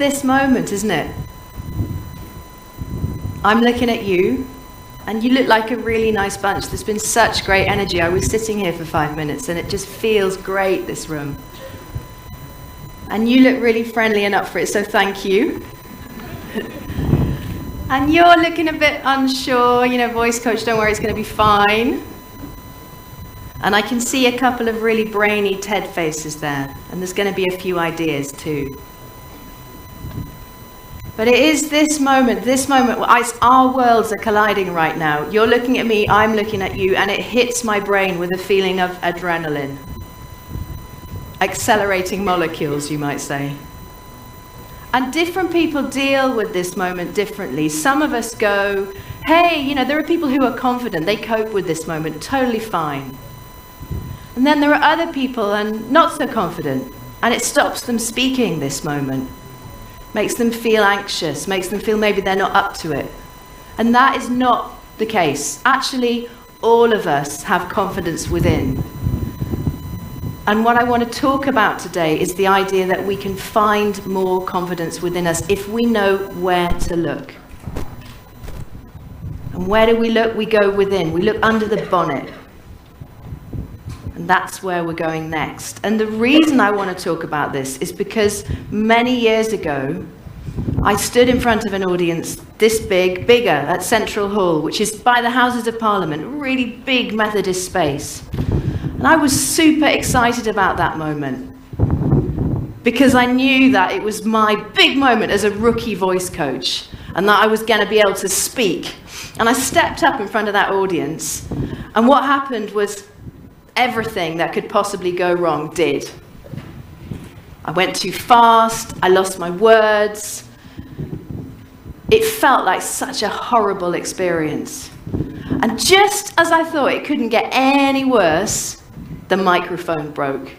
this moment, isn't it? I'm looking at you, and you look like a really nice bunch. There's been such great energy. I was sitting here for 5 minutes, and it just feels great, this room. And you look really friendly and up for it, so thank you. And you're looking a bit unsure, you know, voice coach, don't worry, it's going to be fine. And I can see a couple of really brainy TED faces there, and there's going to be a few ideas too. But it is this moment our worlds are colliding right now. You're looking at me, I'm looking at you, and it hits my brain with a feeling of adrenaline. Accelerating molecules, you might say. And different people deal with this moment differently. Some of us go, hey, you know, there are people who are confident, they cope with this moment totally fine. And then there are other people and not so confident, and it stops them speaking this moment. Makes them feel anxious, makes them feel maybe they're not up to it. And that is not the case. Actually, all of us have confidence within. And what I want to talk about today is the idea that we can find more confidence within us if we know where to look. And where do we look? We go within. We look under the bonnet. And that's where we're going next. And the reason I want to talk about this is because many years ago, I stood in front of an audience this big, bigger, at Central Hall, which is by the Houses of Parliament, a really big Methodist space. And I was super excited about that moment because I knew that it was my big moment as a rookie voice coach and that I was going to be able to speak. And I stepped up in front of that audience, and what happened was everything that could possibly go wrong did. I went too fast, I lost my words. It felt like such a horrible experience. And just as I thought it couldn't get any worse, the microphone broke.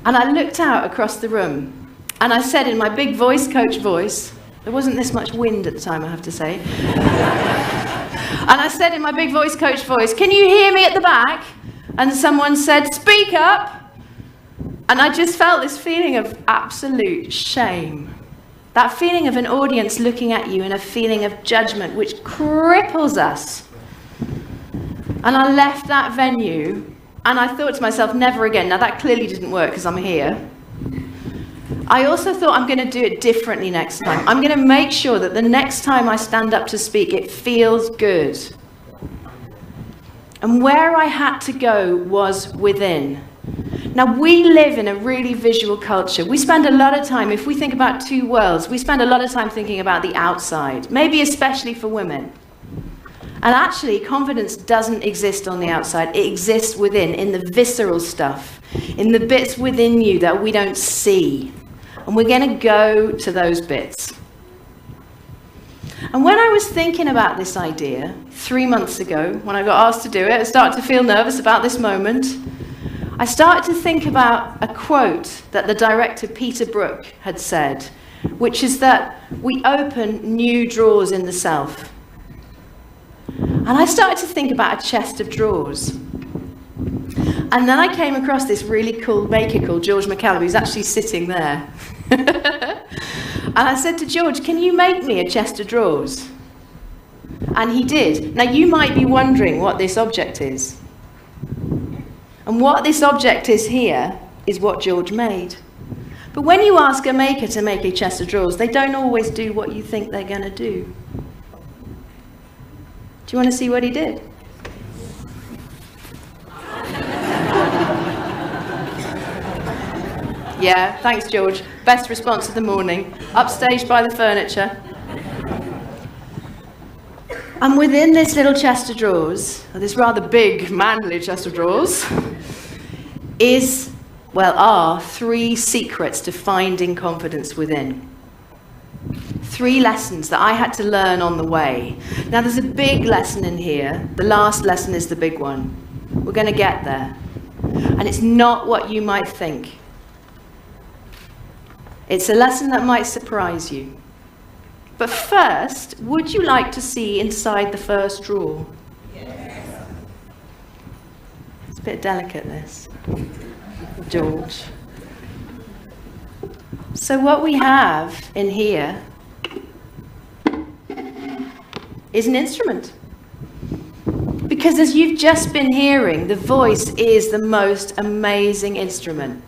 And I looked out across the room, and I said in my big voice coach voice, there wasn't this much wind at the time, I have to say. And I said in my big voice coach voice, can you hear me at the back? And someone said, speak up. And I just felt this feeling of absolute shame. That feeling of an audience looking at you and a feeling of judgment which cripples us. And I left that venue and I thought to myself, never again. Now that clearly didn't work because I'm here. I also thought I'm going to do it differently next time. I'm going to make sure that the next time I stand up to speak, it feels good. And where I had to go was within. Now, we live in a really visual culture. We spend a lot of time, if we think about two worlds, we spend a lot of time thinking about the outside, maybe especially for women. And actually, confidence doesn't exist on the outside. It exists within, in the visceral stuff, in the bits within you that we don't see. And we're going to go to those bits. And when I was thinking about this idea 3 months ago, when I got asked to do it, I started to feel nervous about this moment. I started to think about a quote that the director Peter Brook had said, which is that we open new drawers in the self. And I started to think about a chest of drawers. And then I came across this really cool maker called George McCallum, who's actually sitting there. And I said to George, can you make me a chest of drawers? And he did. Now you might be wondering what this object is. And what this object is here is what George made. But when you ask a maker to make a chest of drawers, they don't always do what you think they're going to do. Do you want to see what he did? Yeah, thanks, George. Best response of the morning. Upstaged by the furniture. And within this little chest of drawers, or this rather big, manly chest of drawers, are 3 secrets to finding confidence within. 3 lessons that I had to learn on the way. Now, there's a big lesson in here. The last lesson is the big one. We're going to get there. And it's not what you might think. It's a lesson that might surprise you. But first, would you like to see inside the first drawer? Yes. It's a bit delicate, this. George. So what we have in here is an instrument. Because as you've just been hearing, the voice is the most amazing instrument.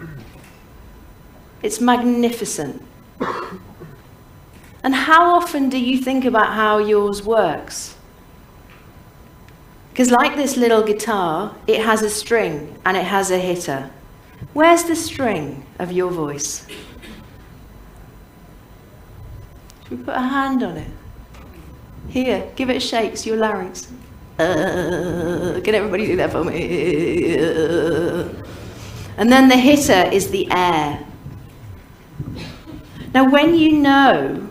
It's magnificent. And how often do you think about how yours works? Because like this little guitar, it has a string and it has a hitter. Where's the string of your voice? Should we put a hand on it? Here, give it a shake, it's your larynx. Can everybody do that for me? And then the hitter is the air. Now, when you know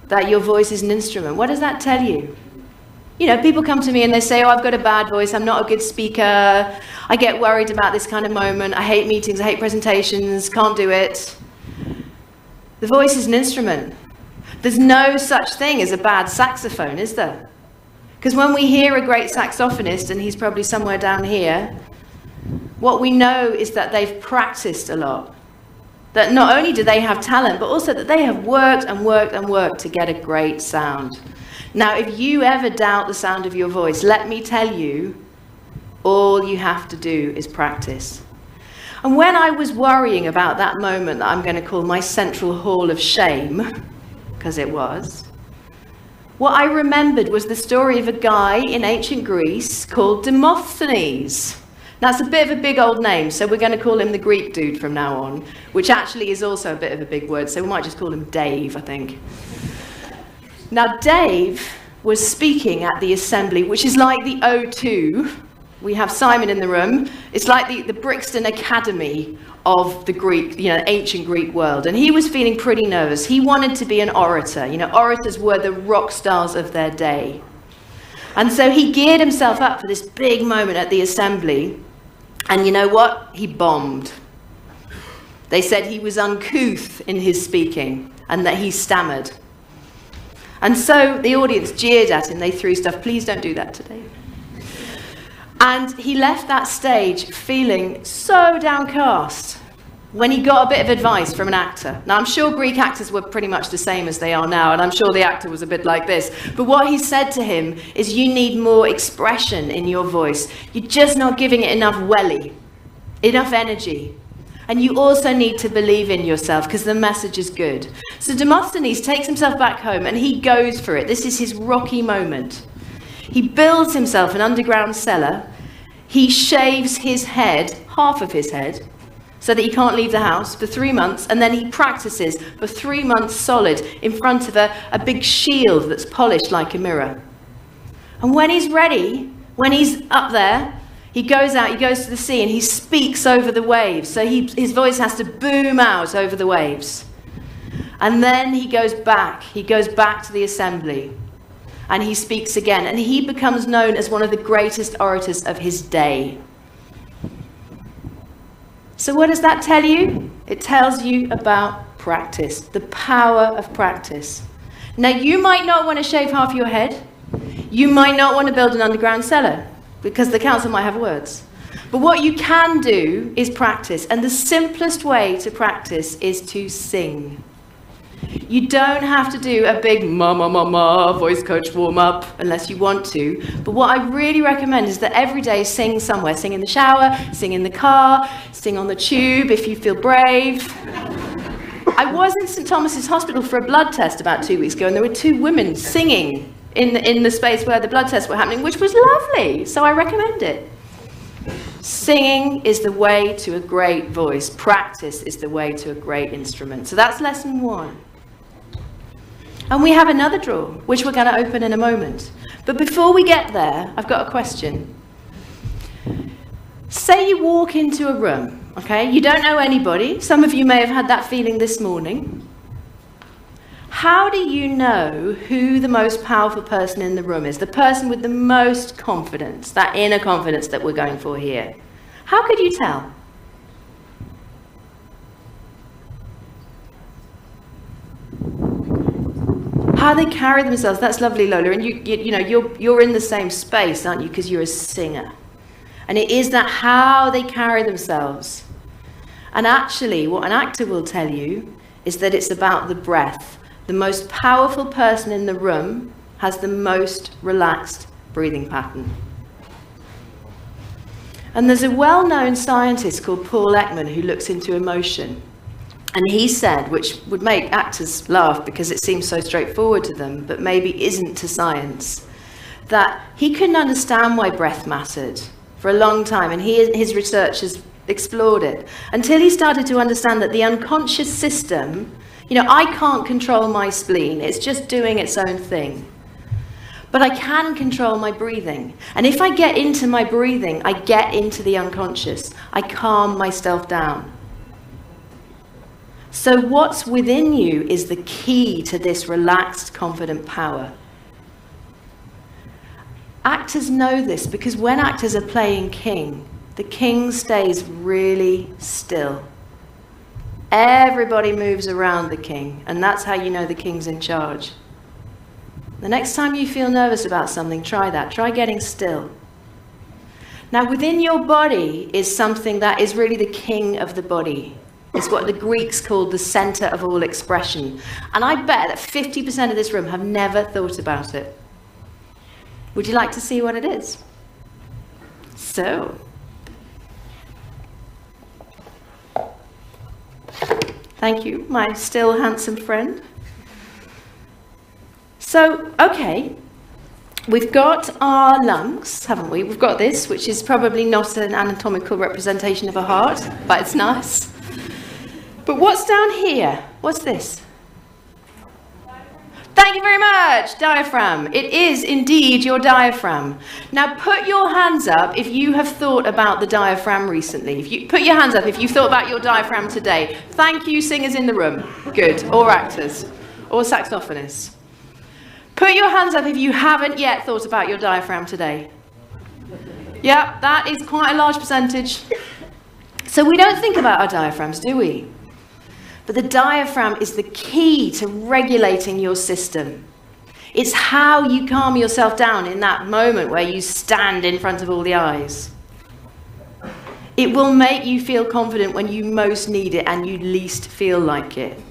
that your voice is an instrument, what does that tell you? You know, people come to me and they say, oh, I've got a bad voice, I'm not a good speaker, I get worried about this kind of moment, I hate meetings, I hate presentations, can't do it. The voice is an instrument. There's no such thing as a bad saxophone, is there? Because when we hear a great saxophonist, and he's probably somewhere down here, what we know is that they've practiced a lot. That not only do they have talent, but also that they have worked and worked and worked to get a great sound. Now, if you ever doubt the sound of your voice, let me tell you, all you have to do is practice. And when I was worrying about that moment that I'm going to call my central hall of shame, because it was, what I remembered was the story of a guy in ancient Greece called Demosthenes. That's a bit of a big old name, so we're going to call him the Greek dude from now on, which actually is also a bit of a big word, so we might just call him Dave, I think. Now, Dave was speaking at the assembly, which is like the O2. We have Simon in the room. It's like the Brixton Academy of the Greek, ancient Greek world. And he was feeling pretty nervous. He wanted to be an orator. Orators were the rock stars of their day. And so he geared himself up for this big moment at the assembly. And you know what? He bombed. They said he was uncouth in his speaking and that he stammered. And so the audience jeered at him. They threw stuff. Please don't do that today. And he left that stage feeling so downcast when he got a bit of advice from an actor. Now, I'm sure Greek actors were pretty much the same as they are now, and I'm sure the actor was a bit like this. But what he said to him is, you need more expression in your voice. You're just not giving it enough welly, enough energy. And you also need to believe in yourself, because the message is good. So Demosthenes takes himself back home, and he goes for it. This is his rocky moment. He builds himself an underground cellar. He shaves his head, half of his head, so that he can't leave the house for 3 months, and then he practices for 3 months solid in front of a big shield that's polished like a mirror. And when he's ready, when he's up there, he goes out, he goes to the sea, and he speaks over the waves. So his voice has to boom out over the waves. And then he goes back to the assembly. And he speaks again, and he becomes known as one of the greatest orators of his day. So what does that tell you? It tells you about practice, the power of practice. Now, you might not want to shave half your head. You might not want to build an underground cellar, because the council might have words. But what you can do is practice, and the simplest way to practice is to sing. You don't have to do a big voice coach warm-up unless you want to. But what I really recommend is that every day sing somewhere. Sing in the shower, sing in the car, sing on the tube if you feel brave. I was in St. Thomas's Hospital for a blood test about 2 weeks ago, and there were 2 women singing in the space where the blood tests were happening, which was lovely. So I recommend it. Singing is the way to a great voice. Practice is the way to a great instrument. So that's lesson 1. And we have another drawer, which we're going to open in a moment. But before we get there, I've got a question. Say you walk into a room, okay? You don't know anybody. Some of you may have had that feeling this morning. How do you know who the most powerful person in the room is? The person with the most confidence, that inner confidence that we're going for here. How could you tell? How they carry themselves. That's lovely, Lola. And you're in the same space, aren't you? Because you're a singer. And it is that how they carry themselves. And actually, what an actor will tell you is that it's about the breath. The most powerful person in the room has the most relaxed breathing pattern. And there's a well-known scientist called Paul Ekman who looks into emotion. And he said, which would make actors laugh because it seems so straightforward to them, but maybe isn't to science, that he couldn't understand why breath mattered for a long time, and his research has explored it, until he started to understand that the unconscious system, I can't control my spleen, it's just doing its own thing. But I can control my breathing. And if I get into my breathing, I get into the unconscious. I calm myself down. So what's within you is the key to this relaxed, confident power. Actors know this because when actors are playing king, the king stays really still. Everybody moves around the king, and that's how you know the king's in charge. The next time you feel nervous about something, try that. Try getting still. Now, within your body is something that is really the king of the body. It's what the Greeks called the center of all expression. And I bet that 50% of this room have never thought about it. Would you like to see what it is? So, thank you, my still handsome friend. So, okay, we've got our lungs, haven't we? We've got this, which is probably not an anatomical representation of a heart, but it's nice. But what's down here? What's this? Thank you very much, diaphragm. It is indeed your diaphragm. Now put your hands up if you have thought about the diaphragm recently. Put your hands up if you've thought about your diaphragm today. Thank you, singers in the room. Good, or actors, or saxophonists. Put your hands up if you haven't yet thought about your diaphragm today. Yeah, that is quite a large percentage. So we don't think about our diaphragms, do we? But the diaphragm is the key to regulating your system. It's how you calm yourself down in that moment where you stand in front of all the eyes. It will make you feel confident when you most need it and you least feel like it.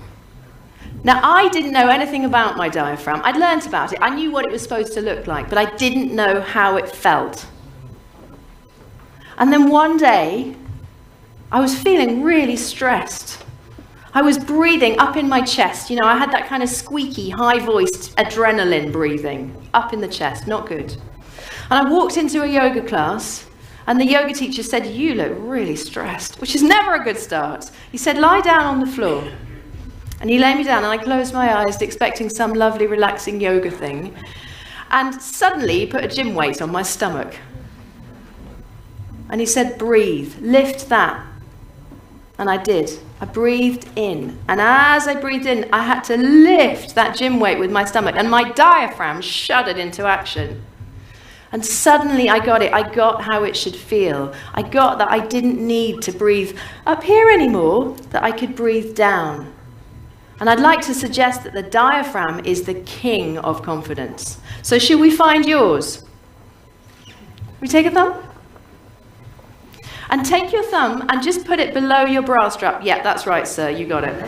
Now, I didn't know anything about my diaphragm. I'd learnt about it. I knew what it was supposed to look like, but I didn't know how it felt. And then one day, I was feeling really stressed. I was breathing up in my chest. I had that kind of squeaky, high-voiced adrenaline breathing up in the chest. Not good. And I walked into a yoga class, and the yoga teacher said, "You look really stressed," which is never a good start. He said, "Lie down on the floor." And he laid me down, and I closed my eyes, expecting some lovely, relaxing yoga thing. And suddenly, he put a gym weight on my stomach. And he said, "Breathe, lift that." And I did. I breathed in. And as I breathed in, I had to lift that gym weight with my stomach. And my diaphragm shuddered into action. And suddenly I got it. I got how it should feel. I got that I didn't need to breathe up here anymore, that I could breathe down. And I'd like to suggest that the diaphragm is the king of confidence. So should we find yours? We take a thumb? And take your thumb and just put it below your bra strap. Yeah, that's right, sir, you got it.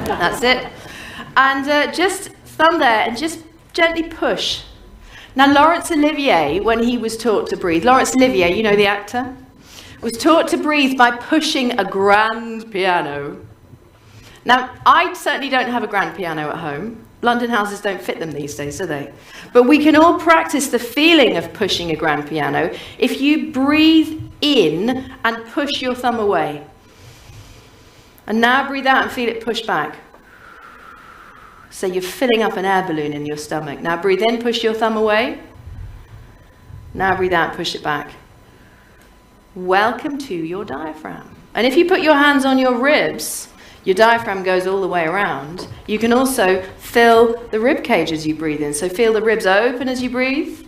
That's it. And just thumb there and just gently push. Now, Laurence Olivier, when he was taught to breathe, Laurence Olivier, you know the actor, was taught to breathe by pushing a grand piano. Now, I certainly don't have a grand piano at home. London houses don't fit them these days, do they? But we can all practice the feeling of pushing a grand piano if you breathe in and push your thumb away. And now breathe out and feel it push back. So you're filling up an air balloon in your stomach. Now breathe in, push your thumb away. Now breathe out, push it back. Welcome to your diaphragm. And if you put your hands on your ribs, your diaphragm goes all the way around. You can also fill the rib cage as you breathe in. So feel the ribs open as you breathe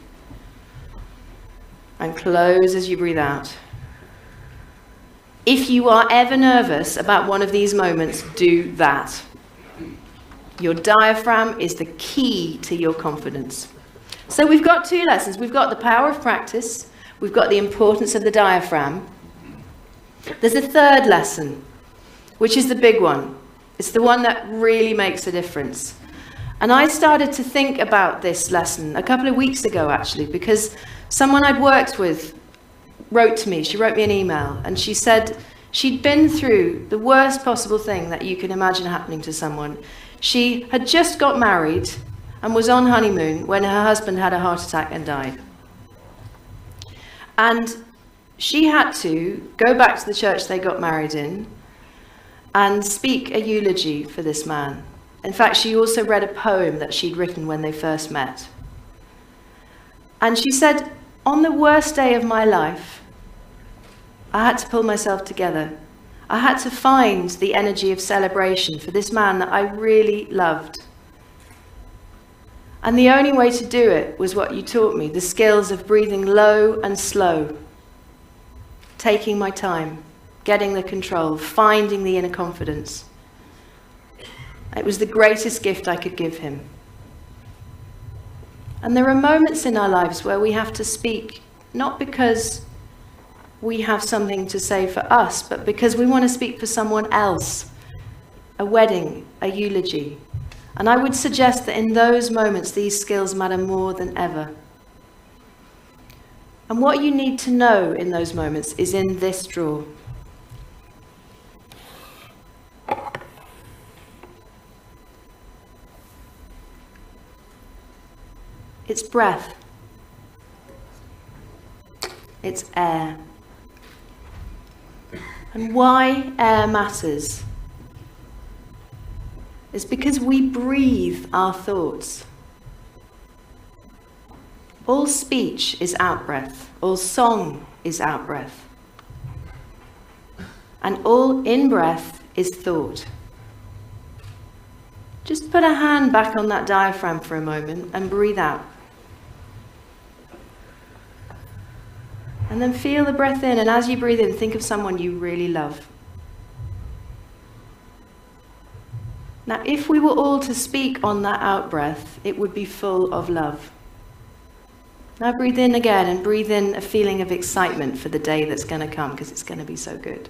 and close as you breathe out. If you are ever nervous about one of these moments, do that. Your diaphragm is the key to your confidence. So we've got two lessons. We've got the power of practice. We've got the importance of the diaphragm. There's a third lesson, which is the big one. It's the one that really makes a difference. And I started to think about this lesson a couple of weeks ago, actually, because someone I'd worked with wrote to me. She wrote me an email, and she said she'd been through the worst possible thing that you can imagine happening to someone. She had just got married and was on honeymoon when her husband had a heart attack and died. And she had to go back to the church they got married in and speak a eulogy for this man. In fact, she also read a poem that she'd written when they first met. And she said, on the worst day of my life, I had to pull myself together. I had to find the energy of celebration for this man that I really loved. And the only way to do it was what you taught me, the skills of breathing low and slow, taking my time, getting the control, finding the inner confidence. It was the greatest gift I could give him. And there are moments in our lives where we have to speak, not because we have something to say for us, but because we want to speak for someone else, a wedding, a eulogy. And I would suggest that in those moments, these skills matter more than ever. And what you need to know in those moments is in this drawer. It's breath. It's air. And why air matters is because we breathe our thoughts. All speech is out-breath. All song is out-breath. And all in-breath is thought. Just put a hand back on that diaphragm for a moment and breathe out. And then feel the breath in, and as you breathe in, think of someone you really love. Now, if we were all to speak on that out-breath, it would be full of love. Now breathe in again, and breathe in a feeling of excitement for the day that's going to come, because it's going to be so good.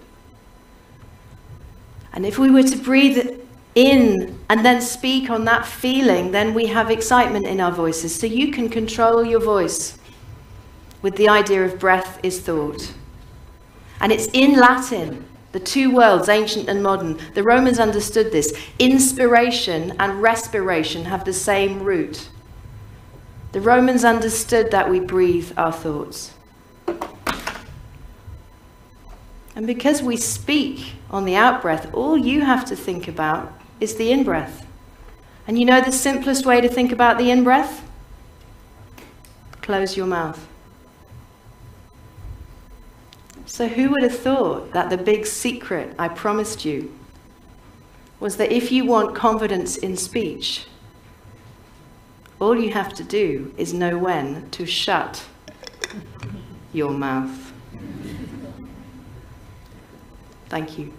And if we were to breathe in and then speak on that feeling, then we have excitement in our voices. So you can control your voice with the idea of breath is thought. And it's in Latin, the two worlds, ancient and modern. The Romans understood this. Inspiration and respiration have the same root. The Romans understood that we breathe our thoughts. And because we speak on the out-breath, all you have to think about is the in-breath. And you know the simplest way to think about the in-breath? Close your mouth. So who would have thought that the big secret I promised you was that if you want confidence in speech, all you have to do is know when to shut your mouth. Thank you.